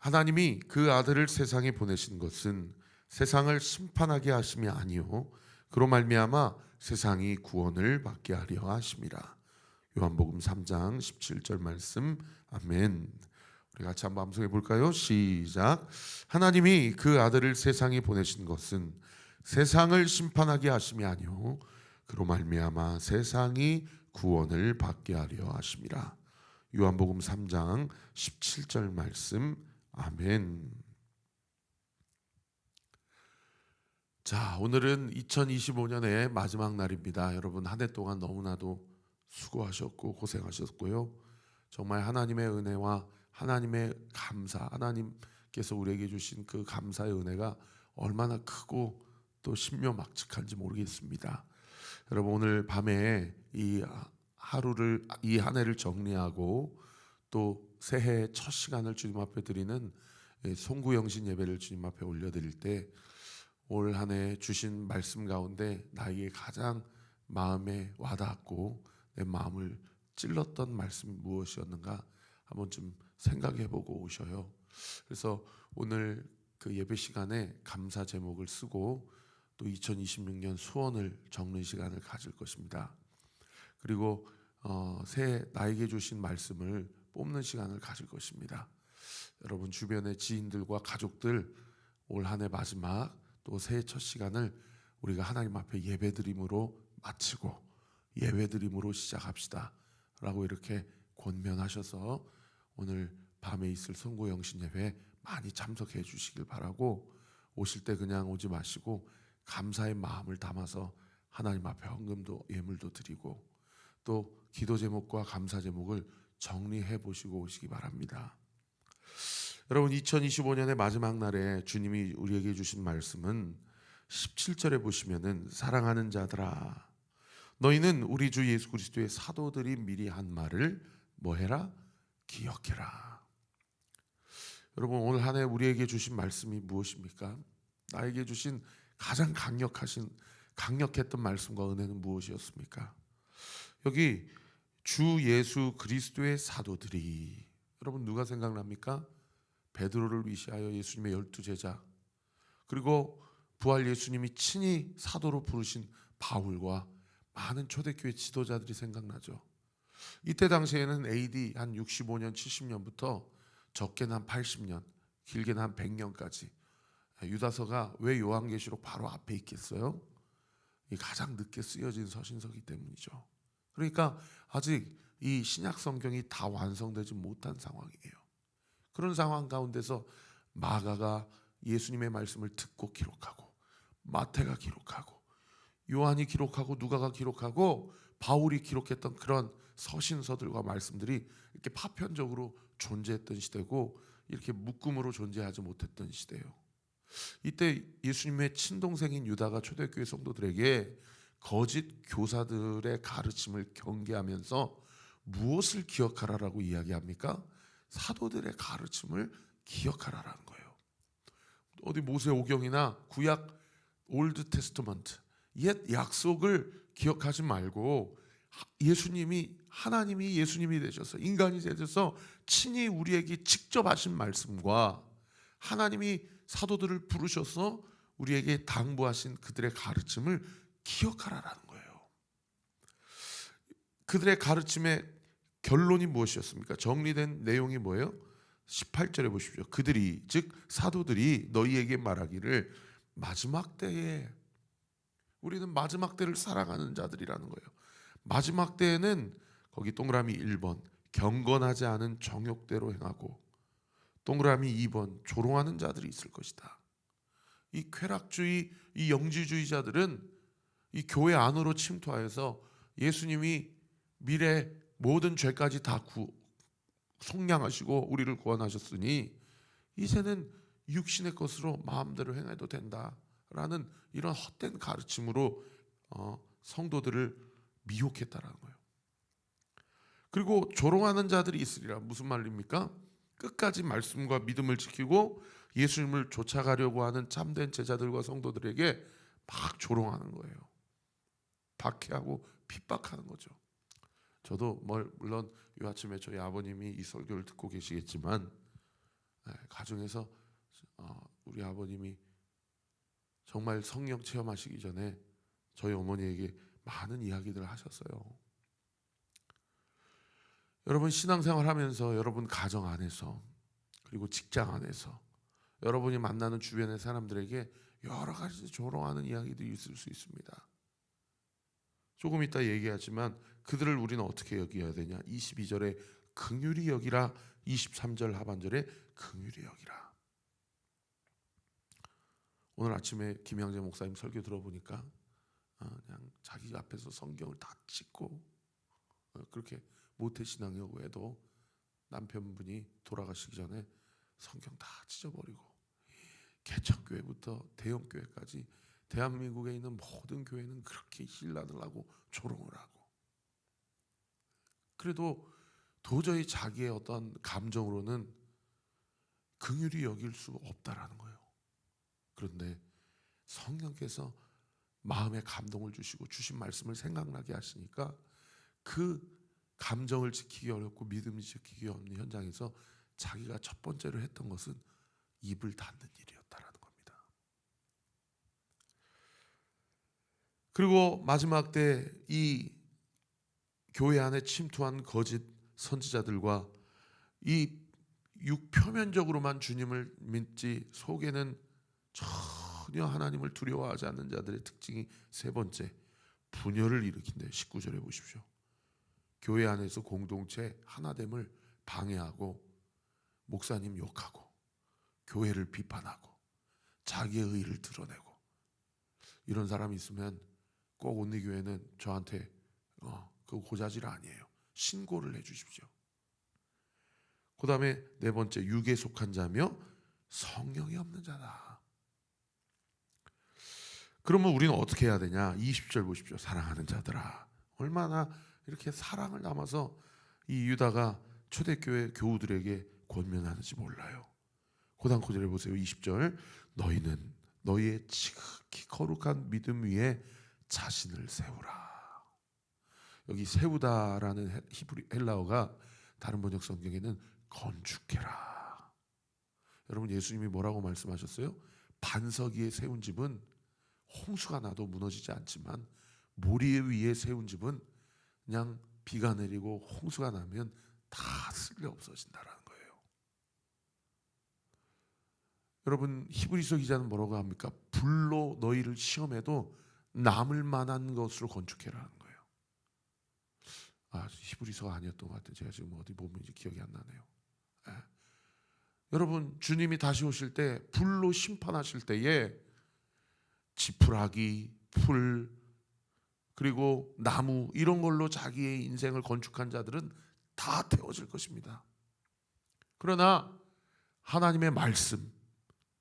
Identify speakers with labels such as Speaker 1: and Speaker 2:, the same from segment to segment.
Speaker 1: 하나님이 그 아들을 세상에 보내신 것은 세상을 심판하게 하심이 아니요 그로 말미암아 세상이 구원을 받게 하려 하심이라. 요한복음 3장 17절 말씀. 아멘. 우리 같이 한번 암송해 볼까요? 시작. 하나님이 그 아들을 세상에 보내신 것은 세상을 심판하게 하심이 아니요 그로 말미암아 세상이 구원을 받게 하려 하심이라. 요한복음 3장 17절 말씀. 아멘. 자, 오늘은 2025년의 마지막 날입니다. 여러분 한 해 동안 너무나도 수고하셨고 고생하셨고요. 정말 하나님의 은혜와 하나님의 감사, 하나님께서 우리에게 주신 그 감사의 은혜가 얼마나 크고 또 신묘막측한지 모르겠습니다. 여러분 오늘 밤에 이 하루를, 이 한 해를 정리하고 또 새해 첫 시간을 주님 앞에 드리는 송구영신 예배를 주님 앞에 올려드릴 때 올 한 해 주신 말씀 가운데 나에게 가장 마음에 와닿았고 내 마음을 찔렀던 말씀이 무엇이었는가 한번 좀 생각해보고 오셔요. 그래서 오늘 그 예배 시간에 감사 제목을 쓰고 또 2026년 소원을 적는 시간을 가질 것입니다. 그리고 새해 나에게 주신 말씀을 뽑는 시간을 가질 것입니다. 여러분 주변의 지인들과 가족들 올 한 해 마지막 또 새해 첫 시간을 우리가 하나님 앞에 예배드림으로 마치고 예배드림으로 시작합시다 라고 이렇게 권면하셔서 오늘 밤에 있을 송구영신 예배에 많이 참석해 주시길 바라고, 오실 때 그냥 오지 마시고 감사의 마음을 담아서 하나님 앞에 헌금도 예물도 드리고 또 기도 제목과 감사 제목을 정리해 보시고 오시기 바랍니다. 여러분 2025년의 마지막 날에 주님이 우리에게 주신 말씀은 17절에 보시면은 사랑하는 자들아 너희는 우리 주 예수 그리스도의 사도들이 미리 한 말을 뭐해라? 기억해라. 여러분 오늘 한 해 우리에게 주신 말씀이 무엇입니까? 나에게 주신 가장 강력했던 말씀과 은혜는 무엇이었습니까? 여기 주 예수 그리스도의 사도들이, 여러분 누가 생각납니까? 베드로를 위시하여 예수님의 12제자, 그리고 부활 예수님이 친히 사도로 부르신 바울과 많은 초대교회 지도자들이 생각나죠. 이때 당시에는 AD 한 65년 70년부터 적게는 한 80년 길게는 한 100년까지 유다서가 왜 요한계시록 바로 앞에 있겠어요? 이 가장 늦게 쓰여진 서신서기 때문이죠. 그러니까 아직 이 신약 성경이 다 완성되지 못한 상황이에요. 그런 상황 가운데서 마가가 예수님의 말씀을 듣고 기록하고, 마태가 기록하고, 요한이 기록하고, 누가가 기록하고, 바울이 기록했던 그런 서신서들과 말씀들이 이렇게 파편적으로 존재했던 시대고 이렇게 묶음으로 존재하지 못했던 시대예요. 이때 예수님의 친동생인 유다가 초대교회 성도들에게 거짓 교사들의 가르침을 경계하면서 무엇을 기억하라라고 이야기합니까? 사도들의 가르침을 기억하라라는 거예요. 어디 모세오경이나 구약 올드 테스트먼트 옛 약속을 기억하지 말고 하나님이 예수님이 되셔서 인간이 되셔서 친히 우리에게 직접 하신 말씀과 하나님이 사도들을 부르셔서 우리에게 당부하신 그들의 가르침을 기억하라라는 거예요. 그들의 가르침의 결론이 무엇이었습니까? 정리된 내용이 뭐예요? 18절에 보십시오. 그들이, 즉 사도들이 너희에게 말하기를 마지막 때에, 우리는 마지막 때를 살아가는 자들이라는 거예요. 마지막 때에는 거기 동그라미 1번 경건하지 않은 정욕대로 행하고, 동그라미 2번 조롱하는 자들이 있을 것이다. 이 쾌락주의, 이 영지주의자들은 이 교회 안으로 침투하여서 예수님이 미래 모든 죄까지 다 속량하시고 우리를 구원하셨으니 이제는 육신의 것으로 마음대로 행해도 된다라는 이런 헛된 가르침으로 성도들을 미혹했다라는 거예요. 그리고 조롱하는 자들이 있으리라. 무슨 말입니까? 끝까지 말씀과 믿음을 지키고 예수님을 쫓아가려고 하는 참된 제자들과 성도들에게 막 조롱하는 거예요. 박해하고 핍박하는 거죠. 저도 물론 이 아침에 저희 아버님이 이 설교를 듣고 계시겠지만 가정에서 우리 아버님이 정말 성령 체험하시기 전에 저희 어머니에게 많은 이야기들을 하셨어요. 여러분 신앙생활 하면서 여러분 가정 안에서 그리고 직장 안에서 여러분이 만나는 주변의 사람들에게 여러 가지 조롱하는 이야기들이 있을 수 있습니다. 조금 이따 얘기하지만 그들을 우리는 어떻게 여겨야 되냐? 22절에 긍휼히 여기라, 23절 하반절에 긍휼히 여기라. 오늘 아침에 김양재 목사님 설교 들어보니까 그냥 자기 앞에서 성경을 다 찍고 그렇게 모태신앙이라고 해도 남편분이 돌아가시기 전에 성경 다 찢어버리고 개척교회부터 대형교회까지 대한민국에 있는 모든 교회는 그렇게 신란을 하고 조롱을 하고, 그래도 도저히 자기의 어떤 감정으로는 긍휼히 여길 수 없다라는 거예요. 그런데 성령께서 마음에 감동을 주시고 주신 말씀을 생각나게 하시니까 그 감정을 지키기 어렵고 믿음을 지키기 어려운 현장에서 자기가 첫 번째로 했던 것은 입을 닫는 일이었다라는 겁니다. 그리고 마지막 때 이 교회 안에 침투한 거짓 선지자들과 이 육표면적으로만 주님을 믿지 속에는 전혀 하나님을 두려워하지 않는 자들의 특징이 세 번째, 분열을 일으킨대. 19절에 보십시오. 교회 안에서 공동체 하나됨을 방해하고 목사님 욕하고 교회를 비판하고 자기의 의의를 드러내고, 이런 사람이 있으면 꼭 온리교회는 저한테 그 고자질 아니에요. 신고를 해주십시오. 그 다음에 네 번째, 육에 속한 자며 성령이 없는 자다. 그러면 우리는 어떻게 해야 되냐? 20절 보십시오. 사랑하는 자들아. 얼마나 이렇게 사랑을 담아서 이 유다가 초대교회 교우들에게 권면하는지 몰라요. 고단 구절에 보세요. 20절, 너희는 너희의 지극히 거룩한 믿음 위에 자신을 세우라. 여기 세우다라는 히브리 헬라어가 다른 번역 성경에는 건축해라. 여러분 예수님이 뭐라고 말씀하셨어요? 반석 위에 세운 집은 홍수가 나도 무너지지 않지만 모리 위에 세운 집은 그냥 비가 내리고 홍수가 나면 다 쓸려 없어진다라는 거예요. 여러분 히브리서 기자는 뭐라고 합니까? 불로 너희를 시험해도 남을 만한 것으로 건축해라는 거예요. 히브리서가 아니었던 것 같아요. 제가 지금 어디 보면 이제 기억이 안 나네요. 여러분 주님이 다시 오실 때 불로 심판하실 때에 지푸라기, 풀, 그리고 나무 이런 걸로 자기의 인생을 건축한 자들은 다 태워질 것입니다. 그러나 하나님의 말씀,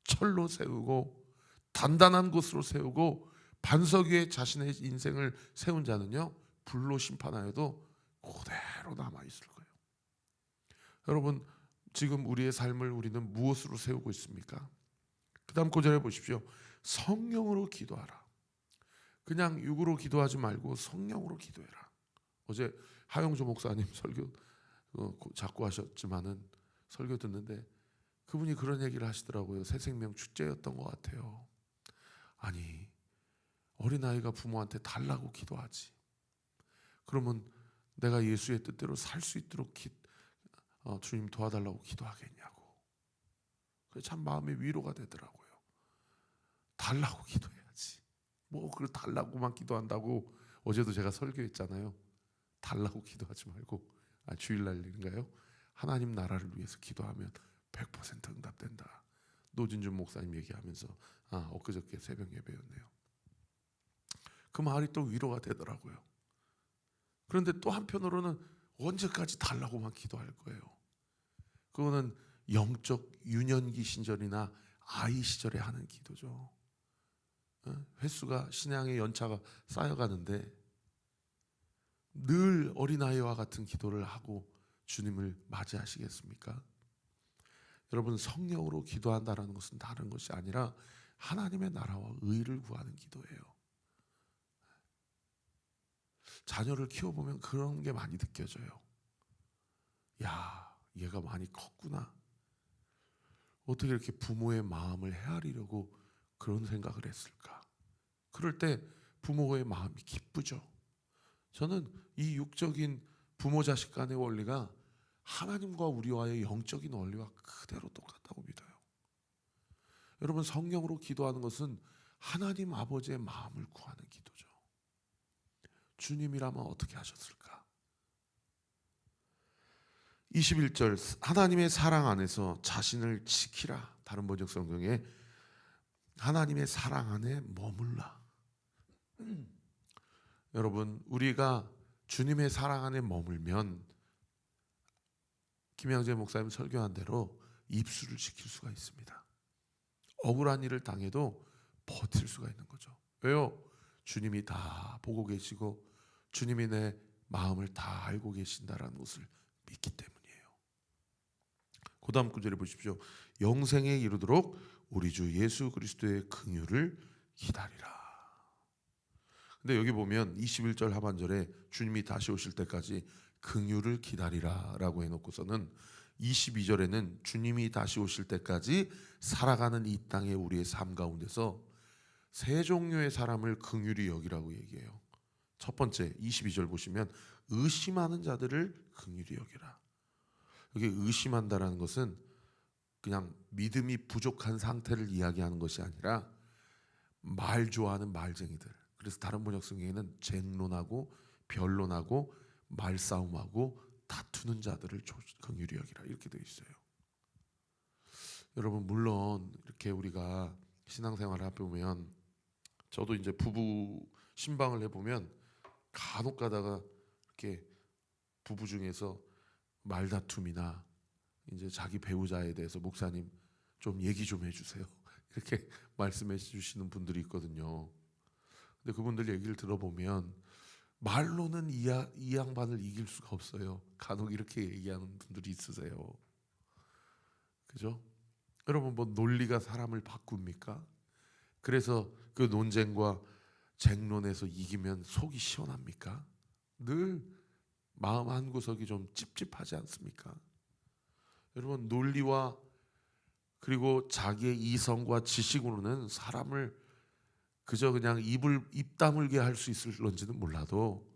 Speaker 1: 철로 세우고 단단한 곳으로 세우고 반석 위에 자신의 인생을 세운 자는요, 불로 심판하여도 그대로 남아있을 거예요. 여러분 지금 우리의 삶을 우리는 무엇으로 세우고 있습니까? 그 다음 구절에 보십시오. 성령으로 기도하라. 그냥 육으로 기도하지 말고 성령으로 기도해라. 어제 하영조 목사님 설교 자꾸 하셨지만은 설교 듣는데 그분이 그런 얘기를 하시더라고요. 새생명 축제였던 것 같아요. 아니 어린아이가 부모한테 달라고 기도하지, 그러면 내가 예수의 뜻대로 살 수 있도록 주님 도와달라고 기도하겠냐고. 그래서 참 마음의 위로가 되더라고요. 달라고 기도해야지. 뭐 그걸 달라고만 기도한다고. 어제도 제가 설교했잖아요. 달라고 기도하지 말고 주일날인가요? 하나님 나라를 위해서 기도하면 100% 응답된다. 노진준 목사님 얘기하면서 엊그저께 새벽 예배였네요. 그 말이 또 위로가 되더라고요. 그런데 또 한편으로는 언제까지 달라고만 기도할 거예요? 그거는 영적 유년기 시절이나 아이 시절에 하는 기도죠. 횟수가 신앙의 연차가 쌓여가는데 늘 어린아이와 같은 기도를 하고 주님을 맞이하시겠습니까? 여러분 성령으로 기도한다는 것은 다른 것이 아니라 하나님의 나라와 의를 구하는 기도예요. 자녀를 키워보면 그런 게 많이 느껴져요. 야, 얘가 많이 컸구나. 어떻게 이렇게 부모의 마음을 헤아리려고 그런 생각을 했을까? 그럴 때 부모의 마음이 기쁘죠. 저는 이 육적인 부모 자식 간의 원리가 하나님과 우리와의 영적인 원리와 그대로 똑같다고 믿어요. 여러분, 성령으로 기도하는 것은 하나님 아버지의 마음을 구하는 기도죠. 주님이라면 어떻게 하셨을까? 21절, 하나님의 사랑 안에서 자신을 지키라. 다른 번역 성경에 하나님의 사랑 안에 머물라. 여러분, 우리가 주님의 사랑 안에 머물면 김양재 목사님 설교한 대로 입술을 지킬 수가 있습니다. 억울한 일을 당해도 버틸 수가 있는 거죠. 왜요? 주님이 다 보고 계시고 주님이 내 마음을 다 알고 계신다라는 것을 믿기 때문이에요. 그 다음 구절에 보십시오. 영생에 이르도록 우리 주 예수 그리스도의 긍휼을 기다리라. 근데 여기 보면 21절 하반절에 주님이 다시 오실 때까지 긍휼을 기다리라 라고 해놓고서는 22절에는 주님이 다시 오실 때까지 살아가는 이 땅의 우리의 삶 가운데서 세 종류의 사람을 긍휼히 여기라고 얘기해요. 첫 번째 22절 보시면 의심하는 자들을 긍휼히 여기라. 여기 의심한다라는 것은 그냥 믿음이 부족한 상태를 이야기하는 것이 아니라 말 좋아하는 말쟁이들. 그래서 다른 번역 성경에는 쟁론하고 변론하고 말싸움하고 다투는 자들을 긍휼히 여기라 이렇게 되어 있어요. 여러분, 물론 이렇게 우리가 신앙생활을 해보면, 저도 이제 부부 신방을 해보면 간혹 가다가 이렇게 부부 중에서 말다툼이나 이제 자기 배우자에 대해서 목사님 좀 얘기 좀 해주세요 이렇게 말씀해 주시는 분들이 있거든요. 근데 그분들 얘기를 들어보면 말로는 이 양반을 이길 수가 없어요. 간혹 이렇게 얘기하는 분들이 있으세요. 그죠? 여러분, 뭐 논리가 사람을 바꿉니까? 그래서 그 논쟁과 쟁론에서 이기면 속이 시원합니까? 늘 마음 한구석이 좀 찝찝하지 않습니까? 여러분, 논리와 그리고 자기의 이성과 지식으로는 사람을 그저 그냥 입 다물게 할 수 있을런지는 몰라도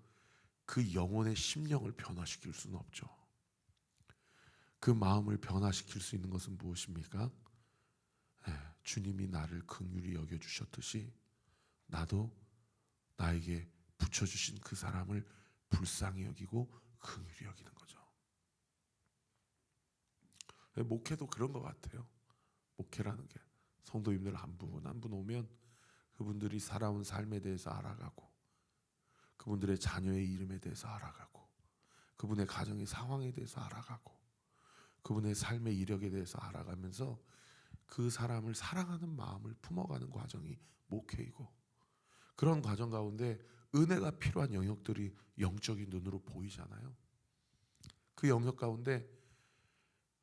Speaker 1: 그 영혼의 심령을 변화시킬 수는 없죠. 그 마음을 변화시킬 수 있는 것은 무엇입니까? 주님이 나를 긍휼히 여겨주셨듯이 나도 나에게 붙여주신 그 사람을 불쌍히 여기고 긍휼히 여기는 거죠. 목회도 그런 것 같아요. 목회라는 게 성도님들 한 분 한 분 오면 그분들이 살아온 삶에 대해서 알아가고, 그분들의 자녀의 이름에 대해서 알아가고, 그분의 가정의 상황에 대해서 알아가고, 그분의 삶의 이력에 대해서 알아가면서 그 사람을 사랑하는 마음을 품어가는 과정이 목회이고, 그런 과정 가운데 은혜가 필요한 영역들이 영적인 눈으로 보이잖아요. 그 영역 가운데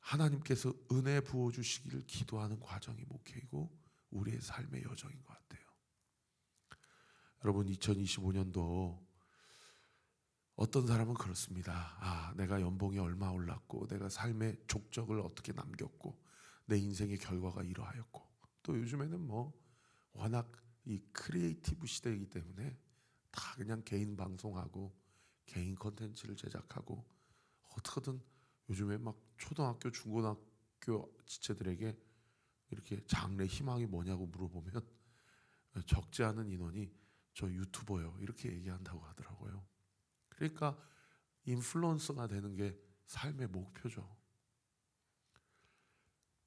Speaker 1: 하나님께서 은혜 부어주시기를 기도하는 과정이 목회이고 우리의 삶의 여정인 것 같아요. 여러분, 2025년도 어떤 사람은 그렇습니다. 내가 연봉이 얼마 올랐고 내가 삶의 족적을 어떻게 남겼고 내 인생의 결과가 이러하였고, 또 요즘에는 뭐 워낙 이 크리에이티브 시대이기 때문에 다 그냥 개인 방송하고 개인 컨텐츠를 제작하고, 어떻게든 요즘에 막 초등학교 중고등학교 지체들에게 이렇게 장래 희망이 뭐냐고 물어보면 적지 않은 인원이 저 유튜버요 이렇게 얘기한다고 하더라고요. 그러니까 인플루언서가 되는 게 삶의 목표죠.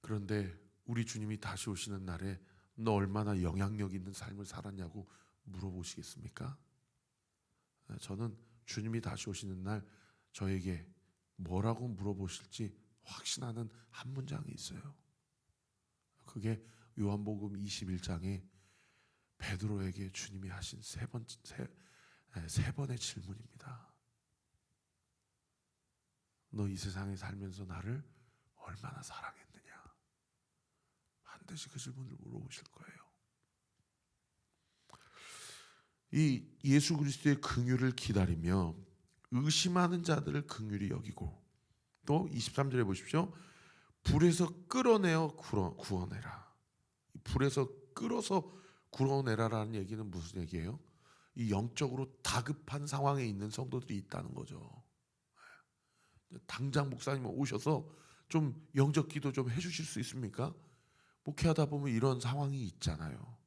Speaker 1: 그런데 우리 주님이 다시 오시는 날에 너 얼마나 영향력 있는 삶을 살았냐고 물어보시겠습니까? 저는 주님이 다시 오시는 날 저에게 뭐라고 물어보실지 확신하는 한 문장이 있어요. 그게 요한복음 21장에 베드로에게 주님이 하신 세 번의 질문입니다. 너 이 세상에 살면서 나를 얼마나 사랑했느냐? 반드시 그 질문을 물어보실 거예요. 이 예수 그리스도의 긍휼을 기다리며 의심하는 자들을 긍휼히 여기고, 또 23절에 보십시오. 불에서 끌어내어 구원해라. 불에서 끌어서 구원해라라는 얘기는 무슨 얘기예요? 이 영적으로 다급한 상황에 있는 성도들이 있다는 거죠. 당장 목사님 오셔서 좀 영적 기도 좀 해주실 수 있습니까? 목회하다 보면 이런 상황이 있잖아요.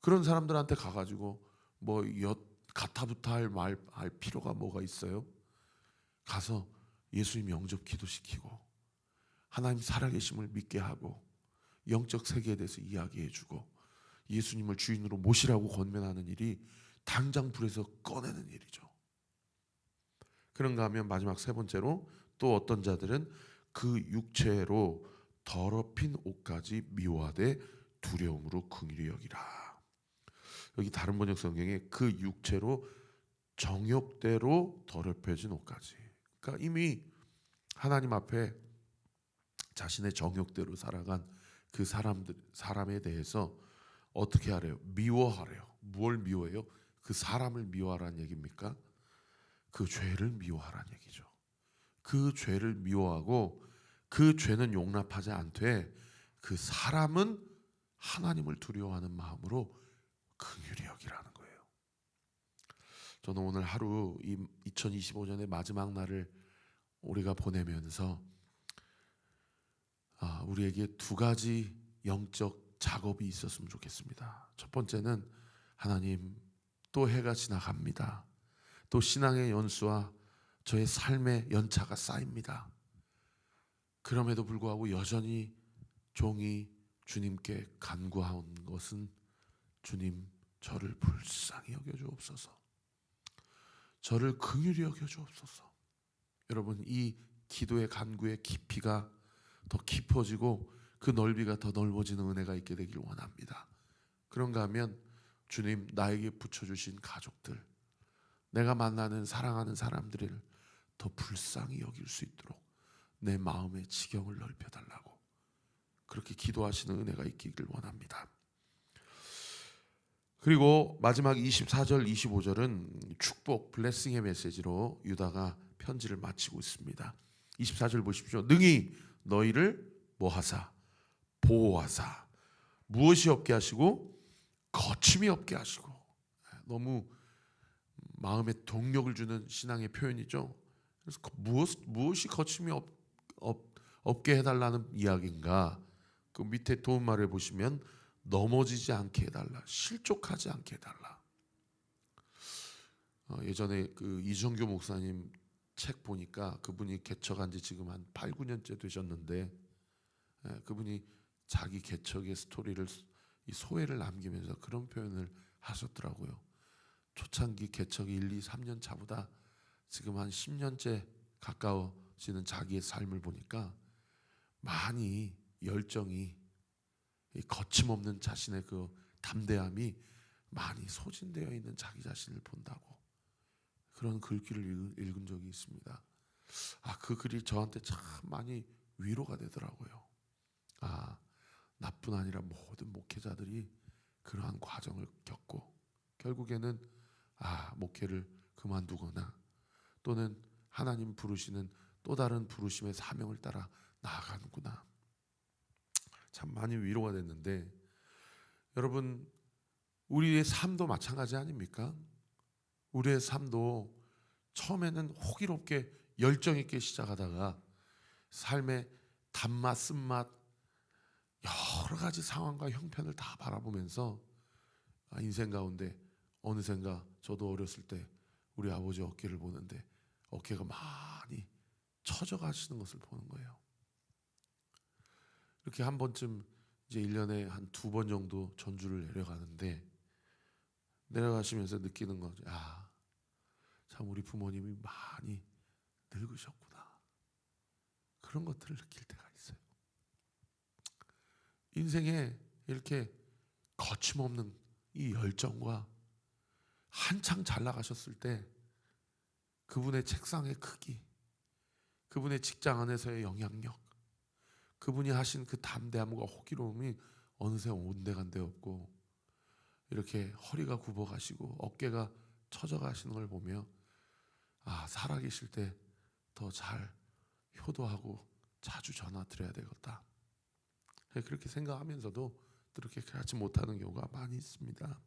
Speaker 1: 그런 사람들한테 가가지고 뭐 가타부타 할 필요가 뭐가 있어요? 가서 예수님 영접 기도시키고 하나님 살아계심을 믿게 하고 영적 세계에 대해서 이야기해주고 예수님을 주인으로 모시라고 권면하는 일이 당장 불에서 꺼내는 일이죠. 그런가 하면 마지막 세 번째로 또 어떤 자들은 그 육체로 더럽힌 옷까지 미워하되 두려움으로 긍휼히 여기라. 여기 다른 번역 성경에 그 육체로 정욕대로 더럽혀진 옷까지. 그러니까 이미 하나님 앞에 자신의 정욕대로 살아간 그 사람에 대해서 어떻게 하래요? 미워하래요. 뭘 미워해요? 그 사람을 미워하라는 얘기입니까? 그 죄를 미워하라는 얘기죠. 그 죄를 미워하고 그 죄는 용납하지 않되 그 사람은 하나님을 두려워하는 마음으로 긍휼히 여기라는 거예요. 저는 오늘 하루 이 2025년의 마지막 날을 우리가 보내면서 우리에게 두 가지 영적 작업이 있었으면 좋겠습니다. 첫 번째는 하나님, 또 해가 지나갑니다. 또 신앙의 연수와 저의 삶의 연차가 쌓입니다. 그럼에도 불구하고 여전히 종이 주님께 간구한 것은 주님, 저를 불쌍히 여겨주옵소서. 저를 긍휼히 여겨주옵소서. 여러분, 이 기도의 간구의 깊이가 더 깊어지고 그 넓이가 더 넓어지는 은혜가 있게 되길 원합니다. 그런가 하면 주님, 나에게 붙여주신 가족들, 내가 만나는 사랑하는 사람들을 더 불쌍히 여길 수 있도록 내 마음의 지경을 넓혀달라고 그렇게 기도하시는 은혜가 있기를 원합니다. 그리고 마지막 24절 25절은 축복 블레싱의 메시지로 유다가 편지를 마치고 있습니다. 24절 보십시오. 능히 너희를 뭐하사 보호하사 무엇이 없게 하시고 거침이 없게 하시고. 너무 마음에 동력을 주는 신앙의 표현이죠. 그래서 무엇이 거침이 없게 해달라는 이야기인가? 그 밑에 도움말을 보시면 넘어지지 않게 해달라, 실족하지 않게 해달라. 예전에 그 이정교 목사님 책 보니까 그분이 개척한 지 지금 한 8, 9년째 되셨는데 그분이 자기 개척의 스토리를 이 소회를 남기면서 그런 표현을 하셨더라고요. 초창기 개척 1, 2, 3년 차보다 지금 한 10년째 가까워지는 자기의 삶을 보니까 많이 열정이 거침없는 자신의 그 담대함이 많이 소진되어 있는 자기 자신을 본다고 그런 글귀를 읽은 적이 있습니다. 그 글이 저한테 참 많이 위로가 되더라고요. 나뿐 아니라 모든 목회자들이 그러한 과정을 겪고 결국에는 목회를 그만두거나 또는 하나님 부르시는 또 다른 부르심의 사명을 따라 나아가는구나. 참 많이 위로가 됐는데 여러분, 우리의 삶도 마찬가지 아닙니까? 우리의 삶도 처음에는 호기롭게 열정 있게 시작하다가 삶의 단맛, 쓴맛 여러 가지 상황과 형편을 다 바라보면서 인생 가운데 어느샌가 저도 어렸을 때 우리 아버지 어깨를 보는데 어깨가 많이 처져 가시는 것을 보는 거예요. 이렇게 한 번쯤 이제 1년에 한 2번 정도 전주를 내려가는데 내려가시면서 느끼는 거죠. 참 우리 부모님이 많이 늙으셨구나. 그런 것들을 느낄 때가 있어요. 인생에 이렇게 거침없는 이 열정과 한창 잘 나가셨을 때 그분의 책상의 크기, 그분의 직장 안에서의 영향력, 그분이 하신 그 담대함과 호기로움이 어느새 온데간데 없고 이렇게 허리가 굽어가시고 어깨가 처져가시는 걸 보며 살아계실 때 더 잘 효도하고 자주 전화 드려야 되겠다. 그렇게 생각하면서도 그렇게 하지 못하는 경우가 많이 있습니다.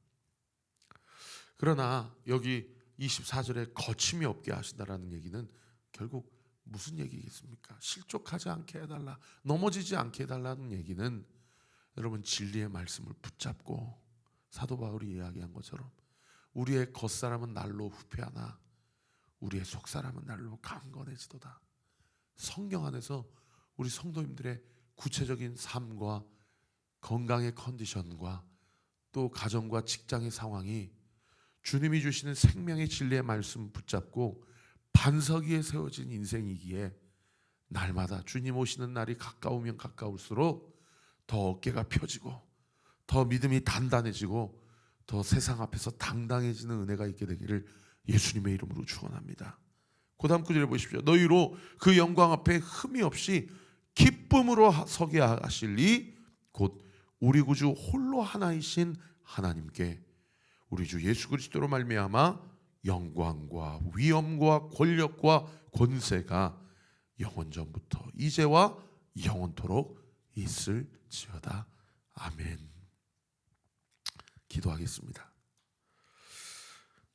Speaker 1: 그러나 여기 24절에 거침이 없게 하신다라는 얘기는 결국 무슨 얘기겠습니까? 실족하지 않게 해달라, 넘어지지 않게 해달라는 얘기는 여러분 진리의 말씀을 붙잡고 사도 바울이 이야기한 것처럼 우리의 겉사람은 날로 후패하나 우리의 속사람은 날로 강건해지도다. 성경 안에서 우리 성도님들의 구체적인 삶과 건강의 컨디션과 또 가정과 직장의 상황이 주님이 주시는 생명의 진리의 말씀 붙잡고 반석 위에 세워진 인생이기에 날마다 주님 오시는 날이 가까우면 가까울수록 더 어깨가 펴지고 더 믿음이 단단해지고 더 세상 앞에서 당당해지는 은혜가 있게 되기를 예수님의 이름으로 축원합니다. 그 다음 구절에 보십시오. 너희로 그 영광 앞에 흠이 없이 기쁨으로 서게 하실리 곧 우리 구주 홀로 하나이신 하나님께 우리 주 예수 그리스도로 말미암아 영광과 위엄과 권력과 권세가 영원 전부터 이제와 영원토록 있을지어다. 아멘. 기도하겠습니다.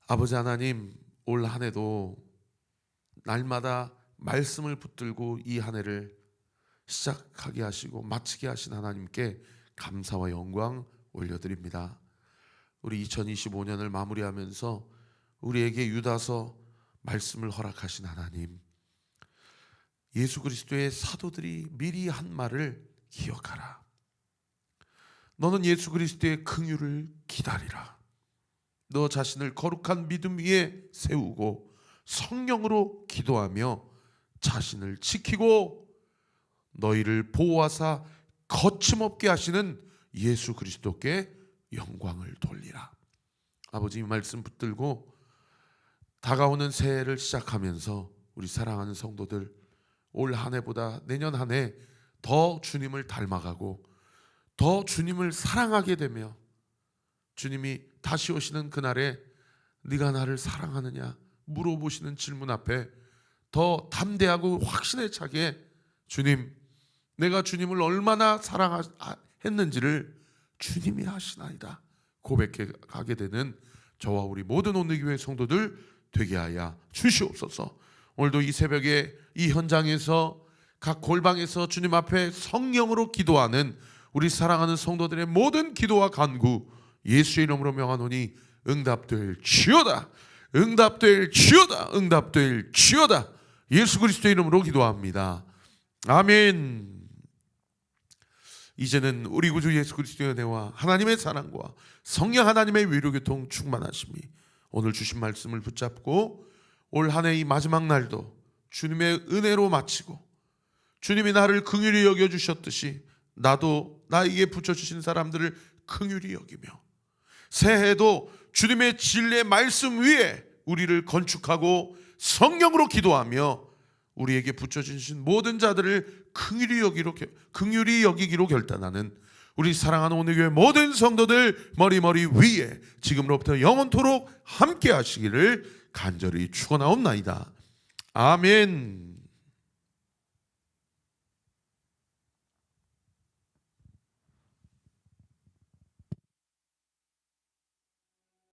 Speaker 1: 아버지 하나님, 올 한 해도 날마다 말씀을 붙들고 이 한 해를 시작하게 하시고 마치게 하신 하나님께 감사와 영광 올려드립니다. 우리 2025년을 마무리하면서 우리에게 유다서 말씀을 허락하신 하나님, 예수 그리스도의 사도들이 미리 한 말을 기억하라. 너는 예수 그리스도의 긍휼을 기다리라. 너 자신을 거룩한 믿음 위에 세우고 성령으로 기도하며 자신을 지키고 너희를 보호하사 거침없게 하시는 예수 그리스도께 영광을 돌리라. 아버지, 이 말씀 붙들고 다가오는 새해를 시작하면서 우리 사랑하는 성도들 올 한 해보다 내년 한 해 더 주님을 닮아가고 더 주님을 사랑하게 되며 주님이 다시 오시는 그날에 네가 나를 사랑하느냐 물어보시는 질문 앞에 더 담대하고 확신에 차게 주님, 내가 주님을 얼마나 사랑했는지를 주님이 아시나이다 고백해 가게 되는 저와 우리 모든 온누리교회 성도들 되게 하여 주시옵소서. 오늘도 이 새벽에 이 현장에서 각 골방에서 주님 앞에 성령으로 기도하는 우리 사랑하는 성도들의 모든 기도와 간구 예수의 이름으로 명하노니 응답될지어다. 응답될지어다. 응답될지어다. 예수 그리스도의 이름으로 기도합니다. 아멘. 이제는 우리 구주 예수 그리스도의 은혜와 하나님의 사랑과 성령 하나님의 위로교통 충만하심이 오늘 주신 말씀을 붙잡고 올 한 해 이 마지막 날도 주님의 은혜로 마치고 주님이 나를 긍휼히 여겨주셨듯이 나도 나에게 붙여주신 사람들을 긍휼히 여기며 새해도 주님의 진리의 말씀 위에 우리를 건축하고 성령으로 기도하며 우리에게 붙여주신 모든 자들을 긍휼히 여기기로 결단하는 우리 사랑하는 온누리교회 모든 성도들 머리 위에 지금로부터 영원토록 함께 하시기를 간절히 축원하옵나이다. 아멘.